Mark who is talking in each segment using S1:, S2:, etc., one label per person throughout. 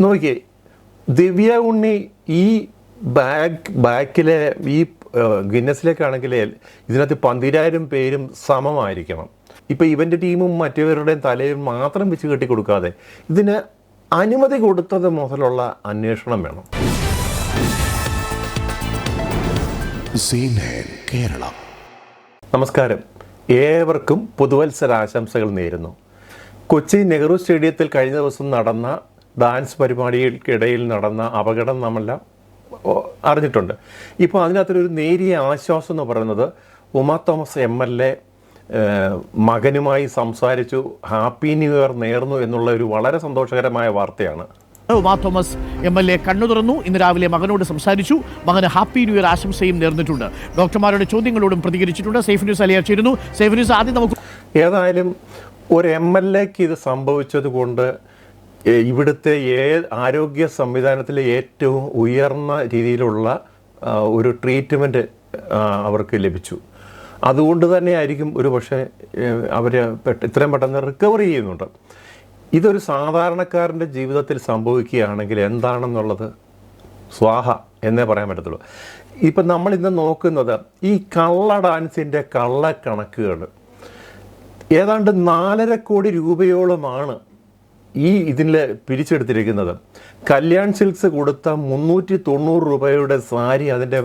S1: നോക്കിയേ, ദിവ്യ ഉണ്ണി ഈ ബാക്കിലെ ഈ ഗിന്നസിലേക്കാണെങ്കിൽ ഇതിനകത്ത് 12,000 പേരും സമമായിരിക്കണം. ഇപ്പം ഇവൻ്റെ ടീമും മറ്റവരുടെയും തലയിൽ മാത്രം വെച്ച് കെട്ടിക്കൊടുക്കാതെ ഇതിന് അനുമതി കൊടുത്തത് മുതലുള്ള അന്വേഷണം വേണം. കേരളം. നമസ്കാരം, ഏവർക്കും പുതുവത്സരാശംസകൾ നേരുന്നു. കൊച്ചി നെഹ്റു സ്റ്റേഡിയത്തിൽ കഴിഞ്ഞ ദിവസം നടന്ന ഡാൻസ് പരിപാടികൾക്കിടയിൽ നടന്ന അപകടം നമ്മളെല്ലാം അറിഞ്ഞിട്ടുണ്ട്. ഇപ്പോൾ അതിനകത്തൊരു നേരിയ ആശ്വാസം എന്ന് പറയുന്നത് ഉമാ തോമസ് MLA മകനുമായി സംസാരിച്ചു, ഹാപ്പി ന്യൂ ഇയർ നേർന്നു എന്നുള്ള ഒരു വളരെ സന്തോഷകരമായ വാർത്തയാണ്.
S2: ഉമാ തോമസ് MLA കണ്ണു തുറന്നു. ഇന്ന് രാവിലെ മകനോട് സംസാരിച്ചു. മകന് ഹാപ്പി ന്യൂ ഇയർ ആശംസയും നേർന്നിട്ടുണ്ട്. ഡോക്ടർമാരുടെ ചോദ്യങ്ങളോടും പ്രതികരിച്ചിട്ടുണ്ട്. സേഫ് ന്യൂസ് അലിയ ചേരുന്നു. സേഫ് ന്യൂസ്, ആദ്യം നമുക്ക്
S1: ഏതായാലും ഒരു MLAക്ക് ഇത് സംഭവിച്ചത് കൊണ്ട് ഇവിടുത്തെ ആരോഗ്യ സംവിധാനത്തിലെ ഏറ്റവും ഉയർന്ന രീതിയിലുള്ള ഒരു ട്രീറ്റ്മെൻറ്റ് അവർക്ക് ലഭിച്ചു. അതുകൊണ്ട് തന്നെ ആയിരിക്കും ഒരു പക്ഷേ അവർ ഇത്രയും പെട്ടെന്ന് റിക്കവർ ചെയ്യുന്നുണ്ട്. ഇതൊരു സാധാരണക്കാരൻ്റെ ജീവിതത്തിൽ സംഭവിക്കുകയാണെങ്കിൽ എന്താണെന്നുള്ളത് സ്വാഹ എന്നേ പറയാൻ പറ്റത്തുള്ളൂ. ഇപ്പം നമ്മളിന്ന് നോക്കുന്നത് ഈ കള്ള ഡാൻസിൻ്റെ കള്ളക്കണക്കുകൾ ഏതാണ്ട് 4.5 കോടി രൂപയോളമാണ് ഇതിൽ പിരിച്ചെടുത്തിരിക്കുന്നത്. കല്യാൺ സിൽക്സ് കൊടുത്ത 390 രൂപയുടെ സാരി അതിൻ്റെ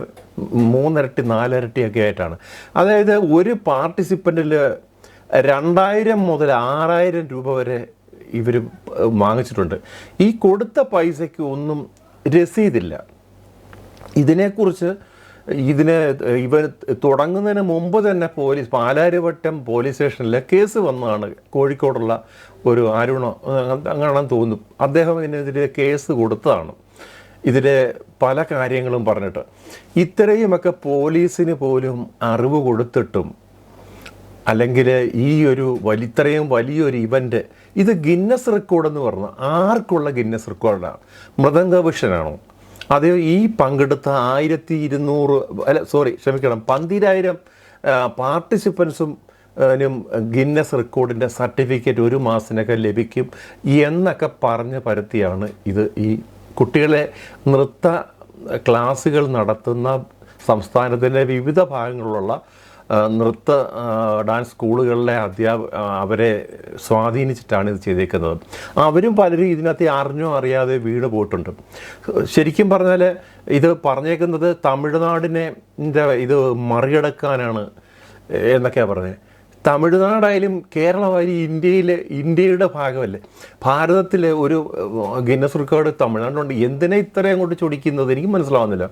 S1: 3 ഇരട്ടി 4 ഇരട്ടിയൊക്കെ ആയിട്ടാണ്. അതായത് ഒരു പാർട്ടിസിപ്പൻറ്റിൽ 2,000 മുതൽ 6,000 രൂപ വരെ ഇവർ വാങ്ങിച്ചിട്ടുണ്ട്. ഈ കൊടുത്ത പൈസയ്ക്ക് ഒന്നും രസീതില്ല. ഇതിനെക്കുറിച്ച് ഇവർ തുടങ്ങുന്നതിന് മുമ്പ് തന്നെ പോലീസ് പാലാരിവട്ടം പോലീസ് സ്റ്റേഷനിൽ കേസ് വന്നതാണ്. കോഴിക്കോടുള്ള ഒരു അരുണോ അങ്ങനെയാണെന്ന് തോന്നുന്നു, അദ്ദേഹം ഇതിനെതിരെ കേസ് കൊടുത്തതാണ്. ഇതിലെ പല കാര്യങ്ങളും പറഞ്ഞിട്ട് ഇത്രയുമൊക്കെ പോലീസിന് പോലും അറിവ് കൊടുത്തിട്ടും, അല്ലെങ്കിൽ ഈ ഒരു ഇത്രയും വലിയൊരു ഇവൻ്റ് ഇത് ഗിന്നസ് റെക്കോർഡെന്ന് പറഞ്ഞു. ആർക്കുള്ള ഗിന്നസ് റെക്കോർഡാണ്? മൃദംഗഭൂഷനാണോ? അത് ഈ പങ്കെടുത്ത 12,000 പാർട്ടിസിപ്പൻസും ഗിന്നസ് റെക്കോർഡിൻ്റെ സർട്ടിഫിക്കറ്റ് 1 മാസത്തിനൊക്കെ ലഭിക്കും എന്നൊക്കെ പറഞ്ഞ് പരത്തിയാണ് ഇത് ഈ കുട്ടികളെ നൃത്ത ക്ലാസ്സുകൾ നടത്തുന്ന സംസ്ഥാനത്തിൻ്റെ വിവിധ ഭാഗങ്ങളിലുള്ള നൃത്ത ഡാൻസ് സ്കൂളുകളിലെ അവരെ സ്വാധീനിച്ചിട്ടാണ് ഇത് ചെയ്തേക്കുന്നത്. അവരും പലരും ഇതിനകത്ത് അറിഞ്ഞോ അറിയാതെ വീണ് പോയിട്ടുണ്ട്. ശരിക്കും പറഞ്ഞാൽ ഇത് പറഞ്ഞേക്കുന്നത് തമിഴ്നാടിനെ ഇത് മറികടക്കാനാണ് എന്നൊക്കെയാണ് പറഞ്ഞത്. തമിഴ്നാടായാലും കേരളമായാലും ഇന്ത്യയുടെ ഭാഗമല്ലേ. ഭാരതത്തിലെ ഒരു ഗിന്നസ് റെക്കോർഡ് തമിഴ്നാടുണ്ട്. എന്തിനാ ഇത്രയും അങ്ങോട്ട് ചൊടിക്കുന്നത് എനിക്ക് മനസ്സിലാവുന്നില്ല.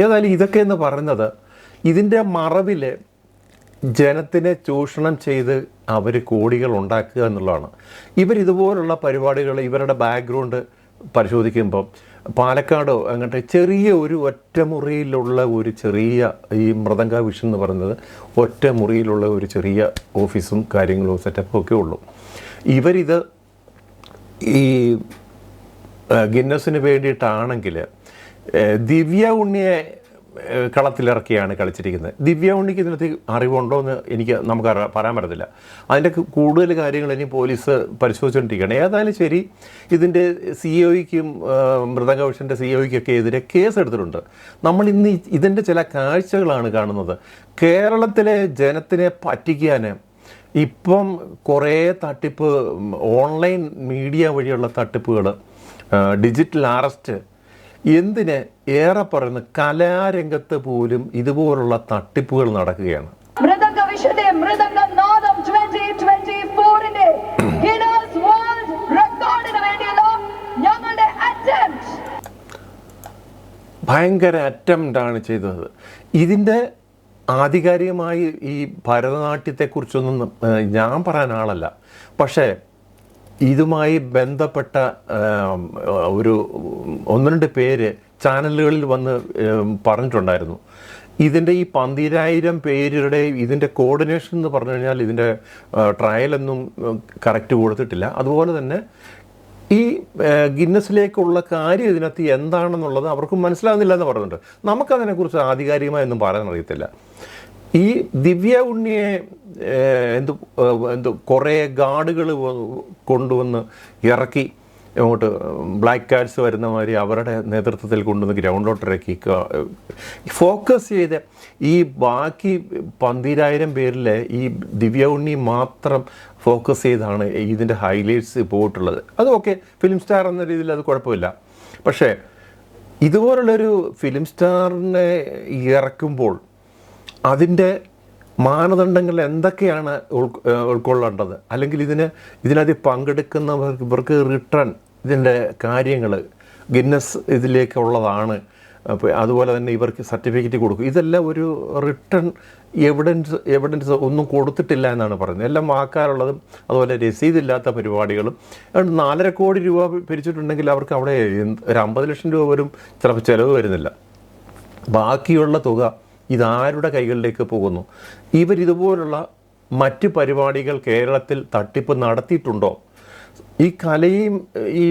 S1: ഏതായാലും ഇതൊക്കെ എന്ന് പറയുന്നത് ഇതിൻ്റെ മറവിൽ ജനത്തിനെ ചൂഷണം ചെയ്ത് അവർ കോടികൾ ഉണ്ടാക്കുക എന്നുള്ളതാണ്. ഇവരിതുപോലുള്ള പരിപാടികൾ ഇവരുടെ ബാക്ക്ഗ്രൗണ്ട് പരിശോധിക്കുമ്പം പാലക്കാടോ അങ്ങോട്ട് ചെറിയ ഒരു ഒറ്റമുറിയിലുള്ള ഒരു ചെറിയ ഈ മൃദംഗ വിഷൻ എന്ന് പറയുന്നത് ഒറ്റമുറിയിലുള്ള ഒരു ചെറിയ ഓഫീസും കാര്യങ്ങളും സെറ്റപ്പും ഒക്കെ ഉള്ളൂ. ഇവരിത് ഈ ഗിന്നസിന് വേണ്ടിയിട്ടാണെങ്കിൽ ദിവ്യ ഉണ്ണിയെ കളത്തിലിറക്കിയാണ് കളിച്ചിരിക്കുന്നത്. ദിവ്യ ഉണ്ണിക്ക് ഇതിനകത്ത് അറിവുണ്ടോ എന്ന് നമുക്ക് പറയാൻ പറ്റത്തില്ല. അതിൻ്റെ കൂടുതൽ കാര്യങ്ങൾ ഇനി പോലീസ് പരിശോധിച്ചുകൊണ്ടിരിക്കുകയാണ്. ഏതായാലും ശരി, ഇതിൻ്റെ COയ്ക്കും മൃദംഗഭൂഷൻ്റെ COയ്ക്കൊക്കെ എതിരെ കേസ് എടുത്തിട്ടുണ്ട്. നമ്മൾ ഇന്ന് ഇതിൻ്റെ ചില കാഴ്ചകളാണ് കാണുന്നത്. കേരളത്തിലെ ജനത്തിനെ പറ്റിക്കാൻ ഇപ്പം കുറേ തട്ടിപ്പ്, ഓൺലൈൻ മീഡിയ വഴിയുള്ള തട്ടിപ്പുകൾ, ഡിജിറ്റൽ അറസ്റ്റ്, എന്തിന് ഏറെ പറയുന്ന കലാരംഗത്ത് പോലും ഇതുപോലുള്ള തട്ടിപ്പുകൾ നടക്കുകയാണ്. ഭയങ്കര അറ്റംപ്റ്റാണ് ചെയ്തത്. ഇതിൻ്റെ ആധികാരികമായി ഈ ഭരതനാട്യത്തെക്കുറിച്ചൊന്നും ഞാൻ പറയാൻ ആളല്ല. പക്ഷേ ഇതുമായി ബന്ധപ്പെട്ട ഒരു 1-2 പേര് ചാനലുകളിൽ വന്ന് പറഞ്ഞിട്ടുണ്ടായിരുന്നു. ഇതിൻ്റെ ഈ 12,000 പേരുടെ ഇതിൻ്റെ കോർഡിനേഷൻ എന്ന് പറഞ്ഞു കഴിഞ്ഞാൽ ഇതിൻ്റെ ട്രയലൊന്നും കറക്റ്റ് കൊടുത്തിട്ടില്ല. അതുപോലെ തന്നെ ഈ ഗിന്നസിലേക്കുള്ള കാര്യം ഇതിനകത്ത് എന്താണെന്നുള്ളത് അവർക്കും മനസ്സിലാകുന്നില്ല എന്ന് പറയുന്നുണ്ട്. നമുക്കതിനെക്കുറിച്ച് ആധികാരികമായൊന്നും പറയാൻ അറിയത്തില്ല. ഈ ദിവ്യ ഉണ്ണിയെ കുറേ ഗാർഡുകൾ കൊണ്ടുവന്ന് ഇറക്കി അങ്ങോട്ട് ബ്ലാക്ക് കാറ്റ്സ് വരുന്ന മാതിരി അവരുടെ നേതൃത്വത്തിൽ കൊണ്ടുവന്ന് ഗ്രൗണ്ടിലോട്ടിറക്കി ഫോക്കസ് ചെയ്ത് ഈ ബാക്കി 12,000 പേരിൽ ഈ ദിവ്യ ഉണ്ണി മാത്രം ഫോക്കസ് ചെയ്താണ് ഇതിൻ്റെ ഹൈലൈറ്റ്സ് പോയിട്ടുള്ളത്. അത് ഓക്കെ, ഫിലിം സ്റ്റാർ എന്ന രീതിയിൽ അത് കുഴപ്പമില്ല. പക്ഷേ ഇതുപോലുള്ളൊരു ഫിലിം സ്റ്റാറിനെ ഇറക്കുമ്പോൾ അതിൻ്റെ മാനദണ്ഡങ്ങൾ എന്തൊക്കെയാണ് ഉൾക്കൊള്ളേണ്ടത്, അല്ലെങ്കിൽ ഇതിനകത്ത് പങ്കെടുക്കുന്നവർക്ക് ഇവർക്ക് റിട്ടേൺ ഇതിൻ്റെ കാര്യങ്ങൾ ഗിന്നസ് ഇതിലേക്കുള്ളതാണ്, അതുപോലെ തന്നെ ഇവർക്ക് സർട്ടിഫിക്കറ്റ് കൊടുക്കും. ഇതെല്ലാം ഒരു റിട്ടേൺ എവിഡൻസ് ഒന്നും കൊടുത്തിട്ടില്ല എന്നാണ് പറയുന്നത്. എല്ലാം വാക്കാറുള്ളതും അതുപോലെ രസീതില്ലാത്ത പരിപാടികളും. അതുകൊണ്ട് 4.5 കോടി രൂപ പിരിച്ചിട്ടുണ്ടെങ്കിൽ അവർക്ക് അവിടെ ഒരു 50 ലക്ഷം രൂപ വരും ചിലപ്പോൾ ചിലവ് വരുന്നില്ല. ബാക്കിയുള്ള തുക ഇതാരുടെ കൈകളിലേക്ക് പോകുന്നു? ഇവരിതുപോലുള്ള മറ്റ് പരിപാടികൾ കേരളത്തിൽ തട്ടിപ്പ് നടത്തിയിട്ടുണ്ടോ? ഈ കലയും ഈ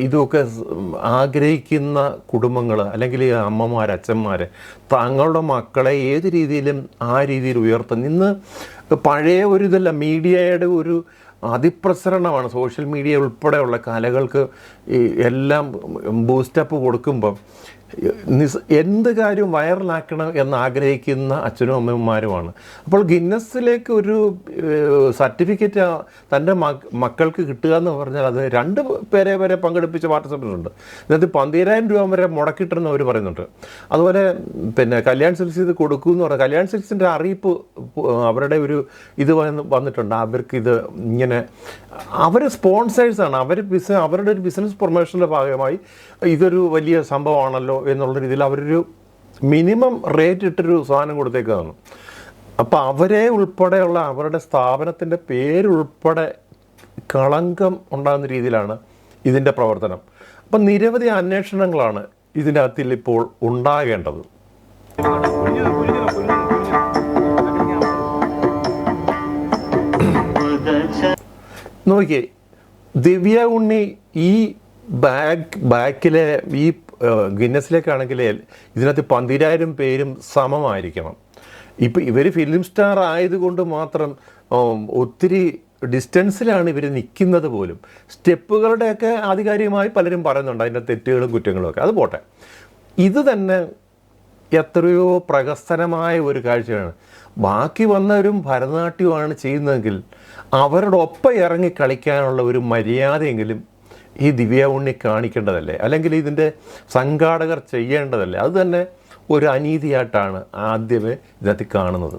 S1: ഇതുമൊക്കെ ആഗ്രഹിക്കുന്ന കുടുംബങ്ങൾ, അല്ലെങ്കിൽ ഈ അമ്മമാർ, അച്ഛന്മാർ തങ്ങളുടെ മക്കളെ ഏത് രീതിയിലും ആ രീതിയിൽ ഉയർത്തുന്നു. ഇന്ന് പഴയ ഒരു ഇതല്ല, മീഡിയയുടെ ഒരു അതിപ്രസരണമാണ്. സോഷ്യൽ മീഡിയ ഉൾപ്പെടെയുള്ള കലകൾക്ക് എല്ലാം ബൂസ്റ്റപ്പ് കൊടുക്കുമ്പം എന്ത് കാര്യം വൈറലാക്കണം എന്നാഗ്രഹിക്കുന്ന അച്ഛനും അമ്മമാരുമാണ്. അപ്പോൾ ഗിന്നസിലേക്ക് ഒരു സർട്ടിഫിക്കറ്റ് തൻ്റെ മക്കൾക്ക് കിട്ടുക എന്ന് പറഞ്ഞാൽ അത് 2 പേരെ വരെ പങ്കെടുപ്പിച്ച പാർട്ടിസിപ്പൻ്റ് ഇതിനകത്ത് 12,000 രൂപ വരെ മുടക്കിയിട്ടെന്ന് അവർ പറയുന്നുണ്ട്. അതുപോലെ പിന്നെ കല്യാൺ സിൽക്സ് ഇത് കൊടുക്കുമെന്ന് പറഞ്ഞാൽ കല്യാൺ സിൽക്സിൻ്റെ അറിയിപ്പ് അവരുടെ ഒരു ഇത് വന്നിട്ടുണ്ട്. അവർക്കിത് ഇങ്ങനെ അവർ സ്പോൺസേഴ്സാണ്, അവരുടെ ഒരു ബിസിനസ് പ്രൊമോഷൻ്റെ ഭാഗമായി ഇതൊരു വലിയ സംഭവമാണല്ലോ എന്നുള്ള രീതിയിൽ അവരൊരു മിനിമം റേറ്റ് ഇട്ടൊരു സാധനം കൊടുത്തേക്കാണ്. അപ്പോൾ അവരെ ഉൾപ്പെടെയുള്ള അവരുടെ സ്ഥാപനത്തിൻ്റെ പേരുൾപ്പെടെ കളങ്കം ഉണ്ടാകുന്ന രീതിയിലാണ് ഇതിൻ്റെ പ്രവർത്തനം. അപ്പം നിരവധി അന്വേഷണങ്ങളാണ് ഇതിൻ്റെ അകത്തിൽ ഇപ്പോൾ ഉണ്ടാകേണ്ടത്. നോക്കിയേ, ദിവ്യ ഉണ്ണി ഈ ബാക്കിലെ ഈ ഗിന്നസിലേക്കാണെങ്കിൽ ഇതിനകത്ത് 12,000 പേരും സമമായിരിക്കണം. ഇപ്പം ഇവർ ഫിലിം സ്റ്റാർ ആയതുകൊണ്ട് മാത്രം ഒത്തിരി ഡിസ്റ്റൻസിലാണ് ഇവർ നിൽക്കുന്നത് പോലും. സ്റ്റെപ്പുകളുടെയൊക്കെ ആധികാരികമായി പലരും പറയുന്നുണ്ട് അതിൻ്റെ തെറ്റുകളും കുറ്റങ്ങളും ഒക്കെ. അത് പോട്ടെ, ഇത് തന്നെ എത്രയോ പ്രഹസനമായ ഒരു കാഴ്ചയാണ്. ബാക്കി വന്നവരും ഭരതനാട്യമാണ് ചെയ്യുന്നതെങ്കിൽ അവരുടെ ഒപ്പം ഇറങ്ങി കളിക്കാനുള്ള ഒരു മര്യാദയെങ്കിലും ഈ ദിവ്യ ഉണ്ണി കാണിക്കേണ്ടതല്ലേ, അല്ലെങ്കിൽ ഇതിൻ്റെ സംഘാടകർ ചെയ്യേണ്ടതല്ലേ? അത് തന്നെ ഒരു അനീതിയായിട്ടാണ് ആദ്യമേ ഇതിനകത്ത് കാണുന്നത്.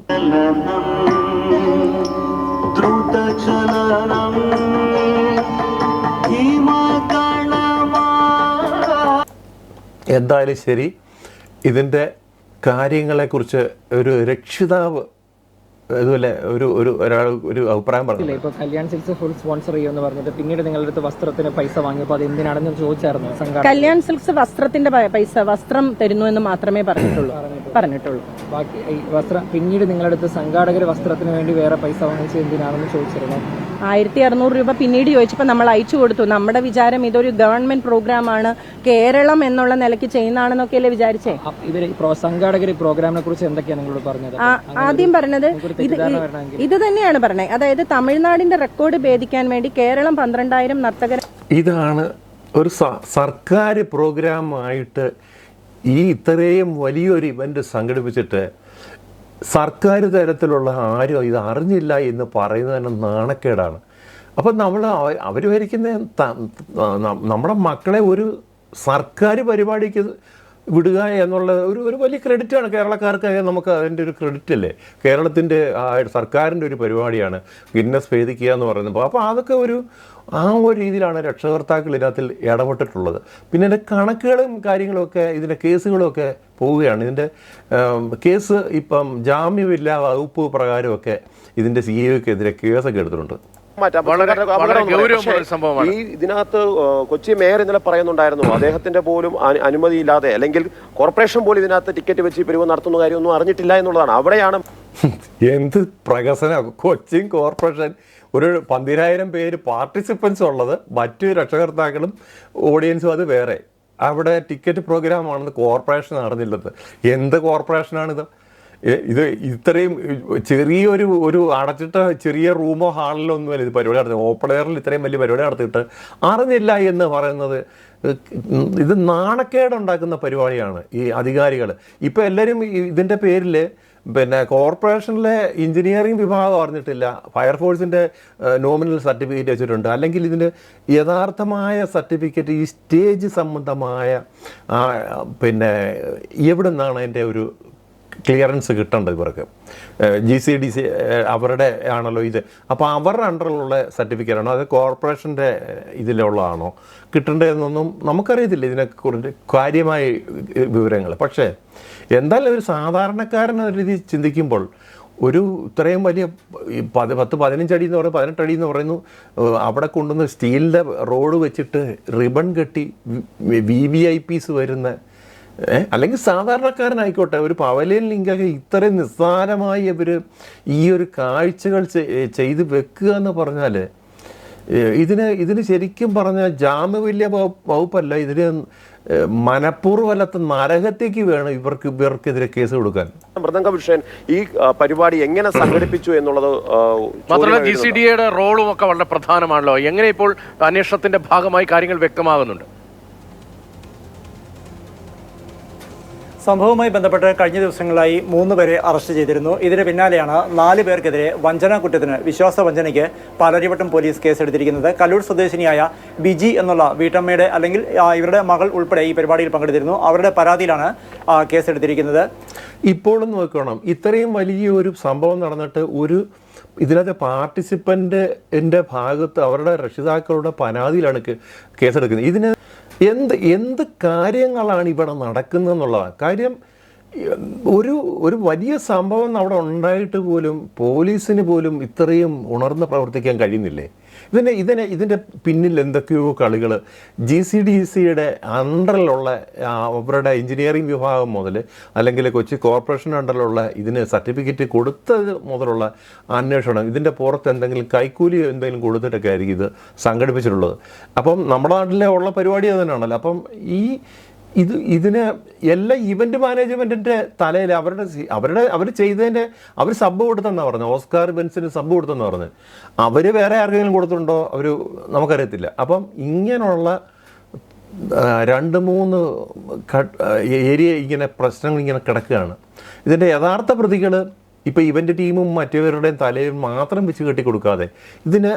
S1: എന്തായാലും ശരി, ഇതിൻ്റെ കാര്യങ്ങളെക്കുറിച്ച് ഒരു രക്ഷിതാവ് അതുപോലെ ഒരാൾ ഒരു അഭിപ്രായം പറഞ്ഞു.
S3: ഇപ്പോൾ കല്യാൺ സിൽക്സ് ഫുൾ സ്പോൺസർ ചെയ്യുമെന്ന് പറഞ്ഞിട്ട് പിന്നീട് നിങ്ങളുടെ അടുത്ത് വസ്ത്രത്തിന് പൈസ വാങ്ങിയപ്പോൾ അത് എന്തിനാണെന്ന് ചോദിച്ചായിരുന്നു സംഘാടകർ.
S4: കല്യാൺ സിൽക്സ് വസ്ത്രത്തിന്റെ വസ്ത്രം തരുന്നു എന്ന് മാത്രമേ പറഞ്ഞിട്ടുള്ളൂ.
S3: ബാക്കി ഈ പിന്നീട് നിങ്ങളുടെ അടുത്ത് സംഘാടകർ വസ്ത്രത്തിന് വേണ്ടി വേറെ പൈസ വാങ്ങിച്ചത് എന്തിനാണെന്ന് ചോദിച്ചിരുന്നു.
S4: 1,600 രൂപ പിന്നീട് ചോദിച്ചപ്പോൾ നമ്മൾ അയച്ചു കൊടുത്തു. നമ്മുടെ വിചാരം ഇതൊരു ഗവൺമെന്റ് പ്രോഗ്രാമാണ്, കേരളം എന്നുള്ള നിലയ്ക്ക് ചെയ്യുന്നതാണെന്നൊക്കെയല്ലേ വിചാരിച്ചേ.
S3: ഇവര് സംഘാടകർ ഈ പ്രോഗ്രാമിനെ കുറിച്ച് എന്തൊക്കെയാണ് നിങ്ങളോട് പറഞ്ഞത്?
S4: ആദ്യം പറഞ്ഞത് ഇത് തന്നെയാണ് പറഞ്ഞത്. അതായത് തമിഴ്നാടിന്റെ റെക്കോർഡ് ഭേദിക്കാൻ വേണ്ടി കേരളം 12,000 നർത്തകർ.
S1: ഇതാണ് ഒരു സർക്കാർ പ്രോഗ്രാമായിട്ട് ഈ ഇത്രയും വലിയൊരു ഇവന്റ് സംഘടിപ്പിച്ചിട്ട് സർക്കാർ തരത്തിലുള്ള ആരും ഇത് അറിഞ്ഞില്ല എന്ന് പറയുന്നത് തന്നെ നാണക്കേടാണ്. അപ്പം അവർ ഭരിക്കുന്ന നമ്മുടെ മക്കളെ ഒരു സർക്കാർ പരിപാടിക്ക് വിടുക എന്നുള്ള ഒരു വലിയ ക്രെഡിറ്റാണ് കേരളക്കാർക്ക്. നമുക്ക് അതിൻ്റെ ഒരു ക്രെഡിറ്റ് അല്ലേ, കേരളത്തിൻ്റെ സർക്കാരിൻ്റെ ഒരു പരിപാടിയാണ് ഗിന്നസ് ഭേദിക്കുക എന്ന് പറയുന്നത്. അപ്പോൾ അതൊക്കെ ആ ഒരു രീതിയിലാണ് രക്ഷകർത്താക്കൾ ഇതിനകത്തിൽ ഇടപെട്ടിട്ടുള്ളത്. പിന്നെ ഇതിൻ്റെ കണക്കുകളും കാര്യങ്ങളുമൊക്കെ ഇതിൻ്റെ കേസുകളുമൊക്കെ പോവുകയാണ്. ഇതിൻ്റെ കേസ് ഇപ്പം ജാമ്യമില്ലാ വകുപ്പ് പ്രകാരമൊക്കെ ഇതിൻ്റെ CEO-ക്കെതിരെ കേസൊക്കെ എടുത്തിട്ടുണ്ട്.
S5: ഈ ഇതിനകത്ത് കൊച്ചി മേയർ ഇന്നലെ പറയുന്നുണ്ടായിരുന്നു, അദ്ദേഹത്തിന്റെ പോലും അനുമതിയില്ലാതെ അല്ലെങ്കിൽ കോർപ്പറേഷൻ പോലും ഇതിനകത്ത് ടിക്കറ്റ് വെച്ച് പിരിവ് നടത്തുന്ന കാര്യമൊന്നും അറിഞ്ഞിട്ടില്ല എന്നുള്ളതാണ്. അവിടെയാണ്
S1: എന്ത് പ്രഹസനം. കൊച്ചി കോർപ്പറേഷൻ ഒരു 12,000 പേര് പാർട്ടിസിപ്പൻസ് ഉള്ളത്, മറ്റ് രക്ഷകർത്താക്കളും ഓഡിയൻസും അത് വേറെ. അവിടെ ടിക്കറ്റ് പ്രോഗ്രാമാണെന്ന് കോർപ്പറേഷൻ അറിഞ്ഞില്ലത്. എന്ത് കോർപ്പറേഷനാണിത്? ഇത് ഇത്രയും ചെറിയൊരു അടച്ചിട്ട ചെറിയ റൂമോ ഹാളിലോ ഒന്നുമല്ല ഇത് പരിപാടി നടത്തി. ഓപ്പൺ എയറിൽ ഇത്രയും വലിയ പരിപാടി നടത്തിയിട്ട് അറിഞ്ഞില്ല എന്ന് പറയുന്നത് ഇത് നാണക്കേടുണ്ടാക്കുന്ന പരിപാടിയാണ് ഈ അധികാരികൾ. ഇപ്പോൾ എല്ലാവരും ഇതിൻ്റെ പേരിൽ പിന്നെ കോർപ്പറേഷനിലെ എഞ്ചിനീയറിംഗ് വിഭാഗം അറിഞ്ഞിട്ടില്ല, ഫയർഫോഴ്സിൻ്റെ നോമിനൽ സർട്ടിഫിക്കറ്റ് വെച്ചിട്ടുണ്ട്, അല്ലെങ്കിൽ ഇതിൻ്റെ യഥാർത്ഥമായ സർട്ടിഫിക്കറ്റ് ഈ സ്റ്റേജ് സംബന്ധമായ പിന്നെ എവിടെ നിന്നാണ് അതിൻ്റെ ഒരു ക്ലിയറൻസ് കിട്ടേണ്ടത് ഇവർക്ക്. GCDC അവരുടെ ആണല്ലോ ഇത്. അപ്പോൾ അവരുടെ അണ്ടറിലുള്ള സർട്ടിഫിക്കറ്റാണോ അത് കോർപ്പറേഷൻ്റെ ഇതിലുള്ളതാണോ കിട്ടേണ്ടതെന്നൊന്നും നമുക്കറിയത്തില്ല ഇതിനെക്കുറിച്ച് കാര്യമായ വിവരങ്ങൾ. പക്ഷേ എന്തായാലും ഒരു സാധാരണക്കാരൻ എന്ന രീതി ചിന്തിക്കുമ്പോൾ ഒരു ഇത്രയും വലിയ 10-15 അടി എന്ന് പറയുന്നത് 18 അടി എന്ന് പറയുന്നു, അവിടെ കൊണ്ടുവന്ന് സ്റ്റീലിൻ്റെ റോഡ് വെച്ചിട്ട് റിബൺ കെട്ടി VVIPs വരുന്ന അല്ലെങ്കിൽ സാധാരണക്കാരനായിക്കോട്ടെ ഒരു പവലിയൻ ലിങ്കൊക്കെ ഇത്രയും നിസ്സാരമായി ഇവർ ഈ ഒരു കാഴ്ചകൾ ചെയ്ത് വെക്കുക എന്ന് പറഞ്ഞാൽ ഇതിന് ശരിക്കും പറഞ്ഞാൽ ജാമ്യമില്ല വകുപ്പല്ല, ഇതിന് മനഃപൂർവ്വമല്ലാത്ത നരകത്തേക്ക് വേണം ഇവർക്കെതിരെ കേസ് കൊടുക്കാൻ.
S5: മൃദംഗ വിഷയൻ ഈ പരിപാടി എങ്ങനെ സംഘടിപ്പിച്ചു എന്നുള്ളത്
S6: മാത്രമല്ല GCDയുടെ റോളും ഒക്കെ വളരെ പ്രധാനമാണല്ലോ. എങ്ങനെ ഇപ്പോൾ അന്വേഷണത്തിന്റെ ഭാഗമായി കാര്യങ്ങൾ വ്യക്തമാകുന്നുണ്ട്?
S7: സംഭവവുമായി ബന്ധപ്പെട്ട് കഴിഞ്ഞ ദിവസങ്ങളായി 3 പേരെ അറസ്റ്റ് ചെയ്തിരുന്നു. ഇതിന് പിന്നാലെയാണ് 4 പേർക്കെതിരെ വഞ്ചനാ കുറ്റത്തിന് വിശ്വാസവഞ്ചനയ്ക്ക് പാലാരിവട്ടം പോലീസ് കേസെടുത്തിരിക്കുന്നത്. കല്ലൂർ സ്വദേശിനിയായ ബിജി എന്നുള്ള വീട്ടമ്മയുടെ അല്ലെങ്കിൽ ഇവരുടെ മകൾ ഉൾപ്പെടെ ഈ പരിപാടിയിൽ പങ്കെടുത്തിരുന്നു. അവരുടെ പരാതിയിലാണ് കേസെടുത്തിരിക്കുന്നത്.
S1: ഇപ്പോഴും നോക്കണം, ഇത്രയും വലിയൊരു സംഭവം നടന്നിട്ട് ഇതിനകത്ത് പാർട്ടിസിപ്പൻ്റിൻ്റെ ഭാഗത്ത് അവരുടെ രക്ഷിതാക്കളുടെ പരാതിയിലാണ് കേസെടുക്കുന്നത്. ഇതിന് എന്ത് കാര്യങ്ങളാണ് ഇവിടെ നടക്കുന്നതെന്നുള്ളതാണ് കാര്യം. ഒരു വലിയ സംഭവം അവിടെ ഉണ്ടായിട്ട് പോലും പോലീസിന് പോലും ഇത്രയും ഉണർന്ന് പ്രവർത്തിക്കാൻ കഴിയുന്നില്ലേ? ഇതിൻ്റെ പിന്നിൽ എന്തൊക്കെയോ കളികൾ GCDCയുടെ അണ്ടറിലുള്ള അവരുടെ എഞ്ചിനീയറിംഗ് വിഭാഗം മുതൽ അല്ലെങ്കിൽ കൊച്ചി കോർപ്പറേഷൻ അണ്ടറിലുള്ള ഇതിന് സർട്ടിഫിക്കറ്റ് കൊടുത്തത് മുതലുള്ള അന്വേഷണം, ഇതിൻ്റെ പുറത്ത് എന്തെങ്കിലും കൈക്കൂലി എന്തെങ്കിലും കൊടുത്തിട്ടൊക്കെ ആയിരിക്കും ഇത് സംഘടിപ്പിച്ചിട്ടുള്ളത്. അപ്പം നമ്മുടെ നാട്ടിലെ ഉള്ള പരിപാടി അത് തന്നെയാണല്ലോ. അപ്പം ഇതിന് എല്ലാ ഇവൻറ്റ് മാനേജ്മെൻറ്റിൻ്റെ തലയിൽ അവർ ചെയ്തതിൻ്റെ അവർ സബ് കൊടുത്തെന്നാണ് പറഞ്ഞത്. ഓസ്കാർ ബെൻസിന് സബ് കൊടുത്തെന്ന് പറഞ്ഞത്. അവർ വേറെ ആർക്കെങ്കിലും കൊടുത്തിട്ടുണ്ടോ നമുക്കറിയത്തില്ല. അപ്പം ഇങ്ങനെയുള്ള 2-3 ഏരിയ ഇങ്ങനെ പ്രശ്നങ്ങൾ ഇങ്ങനെ കിടക്കുകയാണ്. ഇതിൻ്റെ യഥാർത്ഥ പ്രതികൾ ഇപ്പോൾ ഇവൻ്റ് ടീമും മറ്റവരുടെയും തലയിൽ മാത്രം വെച്ച് കെട്ടിക്കൊടുക്കാതെ ഇതിന്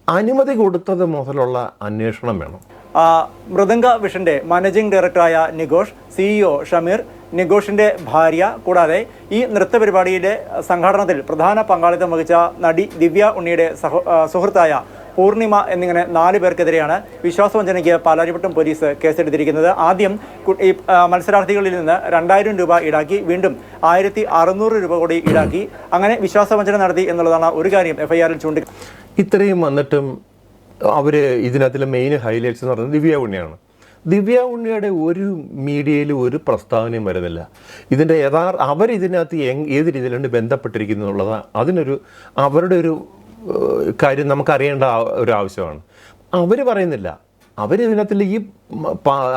S1: അനുമതി കൊടുത്തത് മുതലുള്ള അന്വേഷണം വേണം.
S7: മൃദംഗ വിഷന്റെ മാനേജിംഗ് ഡയറക്ടറായ നിഗോഷ്, CEO ഷമീർ, നിഗോഷിന്റെ ഭാര്യ കൂടാതെ ഈ നൃത്ത പരിപാടിയിലെ സംഘാടനത്തിൽ പ്രധാന പങ്കാളിത്തം വഹിച്ച നടി ദിവ്യ ഉണ്ണിയുടെ സുഹൃത്തായ പൂർണിമ എന്നിങ്ങനെ 4 പേർക്കെതിരെയാണ് വിശ്വാസവഞ്ചനയ്ക്ക് പാലാരിവട്ടം പോലീസ് കേസെടുത്തിരിക്കുന്നത്. ആദ്യം ഈ മത്സരാർത്ഥികളിൽ നിന്ന് 2000 രൂപ ഈടാക്കി, വീണ്ടും 1600 രൂപ കൂടി ഈടാക്കി. അങ്ങനെ വിശ്വാസവഞ്ചന നടത്തി എന്നുള്ളതാണ് ഒരു കാര്യം FIR-ൽ ചൂണ്ടിക്കാണിക്കുന്നത്. ഇത്രയും
S1: വന്നിട്ടും അവർ ഇതിനകത്തിലെ മെയിൻ ഹൈലൈറ്റ്സ് എന്ന് പറയുന്നത് ദിവ്യ ഉണ്ണിയാണ്. ദിവ്യ ഉണ്ണിയുടെ ഒരു മീഡിയയിലും ഒരു പ്രസ്താവനയും വരുന്നില്ല. ഇതിൻ്റെ അവരിതിനകത്ത് ഏത് രീതിയിലാണ് ബന്ധപ്പെട്ടിരിക്കുന്നത് എന്നുള്ളത് അവരുടെ ഒരു കാര്യം നമുക്കറിയേണ്ട ഒരു ആവശ്യമാണ്. അവർ പറയുന്നില്ല. അവരിതിനകത്തിൽ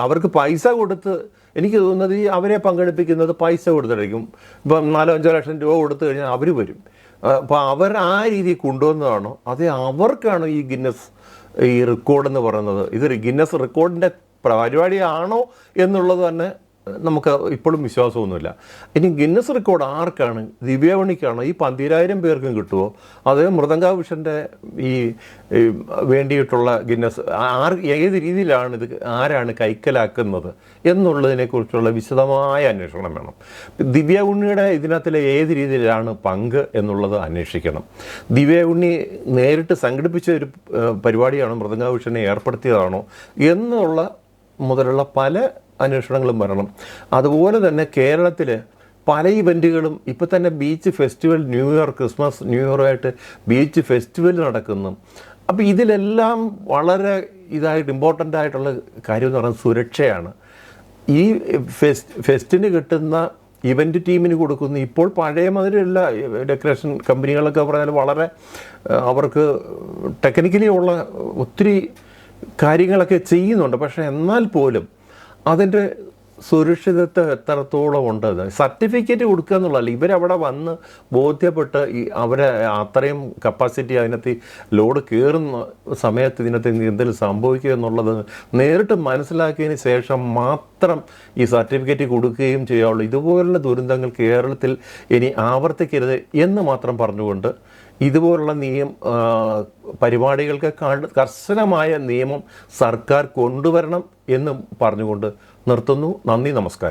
S1: അവർക്ക് പൈസ കൊടുത്ത്, എനിക്ക് തോന്നുന്നത് അവരെ പങ്കെടുപ്പിക്കുന്നത് പൈസ കൊടുത്തിട്ടായിരിക്കും. ഇപ്പം 4-5 ലക്ഷം രൂപ കൊടുത്തു കഴിഞ്ഞാൽ അവർ വരും. അപ്പോൾ അവർ ആ രീതിയിൽ കൊണ്ടുവന്നതാണോ അതേ അവർക്കാണ് ഈ റെക്കോർഡെന്ന് പറയുന്നത്? ഇത് ഗിന്നസ് റെക്കോർഡിൻ്റെ പരിപാടിയാണോ എന്നുള്ളത് തന്നെ നമുക്ക് ഇപ്പോഴും വിശ്വാസമൊന്നുമില്ല. ഇനി ഗിന്നസ് റെക്കോർഡ് ആർക്കാണ്? ദിവ്യ ഉണ്ണിക്കാണോ? ഈ 12,000 പേർക്കും കിട്ടുമോ? അതേ മൃദംഗ വിഷൻ്റെ ഈ വേണ്ടിയിട്ടുള്ള ഗിന്നസ് ഏത് രീതിയിലാണ് ആരാണ് കൈക്കലാക്കുന്നത് എന്നുള്ളതിനെക്കുറിച്ചുള്ള വിശദമായ അന്വേഷണം വേണം. ദിവ്യ ഉണ്ണിയുടെ ഇതിനകത്തിലെ ഏത് രീതിയിലാണ് പങ്ക് എന്നുള്ളത് അന്വേഷിക്കണം. ദിവ്യ ഉണ്ണി നേരിട്ട് സംഘടിപ്പിച്ച ഒരു പരിപാടിയാണോ മൃദംഗ വിഷനെ ഏർപ്പെടുത്തിയതാണോ എന്നുള്ള മുതലുള്ള പല അന്വേഷണങ്ങളും വരണം. അതുപോലെ തന്നെ കേരളത്തിൽ പല ഇവൻറ്റുകളും ഇപ്പോൾ തന്നെ ബീച്ച് ഫെസ്റ്റിവൽ, ക്രിസ്മസ് ന്യൂ ഇയറുമായിട്ട് ബീച്ച് ഫെസ്റ്റിവൽ നടക്കുന്നു. അപ്പോൾ ഇതിലെല്ലാം വളരെ ഇമ്പോർട്ടൻ്റ് ആയിട്ടുള്ള കാര്യം എന്ന് പറയുന്നത് സുരക്ഷയാണ്. ഈ ഫെസ്റ്റിന് കിട്ടുന്ന ഇവൻറ്റ് ടീമിന് കൊടുക്കുന്നു. ഇപ്പോൾ പഴയ മാതിരിയുള്ള ഡെക്കറേഷൻ കമ്പനികളൊക്കെ പറഞ്ഞാൽ വളരെ അവർക്ക് ടെക്നിക്കലി ഉള്ള ഒത്തിരി കാര്യങ്ങളൊക്കെ ചെയ്യുന്നുണ്ട്. പക്ഷേ എന്നാൽ പോലും അതിൻ്റെ സുരക്ഷിതത്വം എത്രത്തോളം ഉണ്ട് സർട്ടിഫിക്കറ്റ് കൊടുക്കുക എന്നുള്ളതല്ല, ഇവരവിടെ വന്ന് ബോധ്യപ്പെട്ട് അവരെ അത്രയും കപ്പാസിറ്റി അതിനകത്ത് ലോഡ് കയറുന്ന സമയത്ത് ഇതിനകത്ത് എന്തെങ്കിലും സംഭവിക്കുക എന്നുള്ളത് നേരിട്ട് മനസ്സിലാക്കിയതിന് ശേഷം മാത്രം ഈ സർട്ടിഫിക്കറ്റ് കൊടുക്കുകയും ചെയ്യാവുള്ളൂ. ഇതുപോലുള്ള ദുരന്തങ്ങൾ കേരളത്തിൽ ഇനി ആവർത്തിക്കരുത് എന്ന് മാത്രം പറഞ്ഞുകൊണ്ട് ഇതുപോലുള്ള പരിപാടികൾക്ക് കർശനമായ നിയമം സർക്കാർ കൊണ്ടുവരണം എന്നും പറഞ്ഞുകൊണ്ട് നിർത്തുന്നു. നന്ദി, നമസ്കാരം.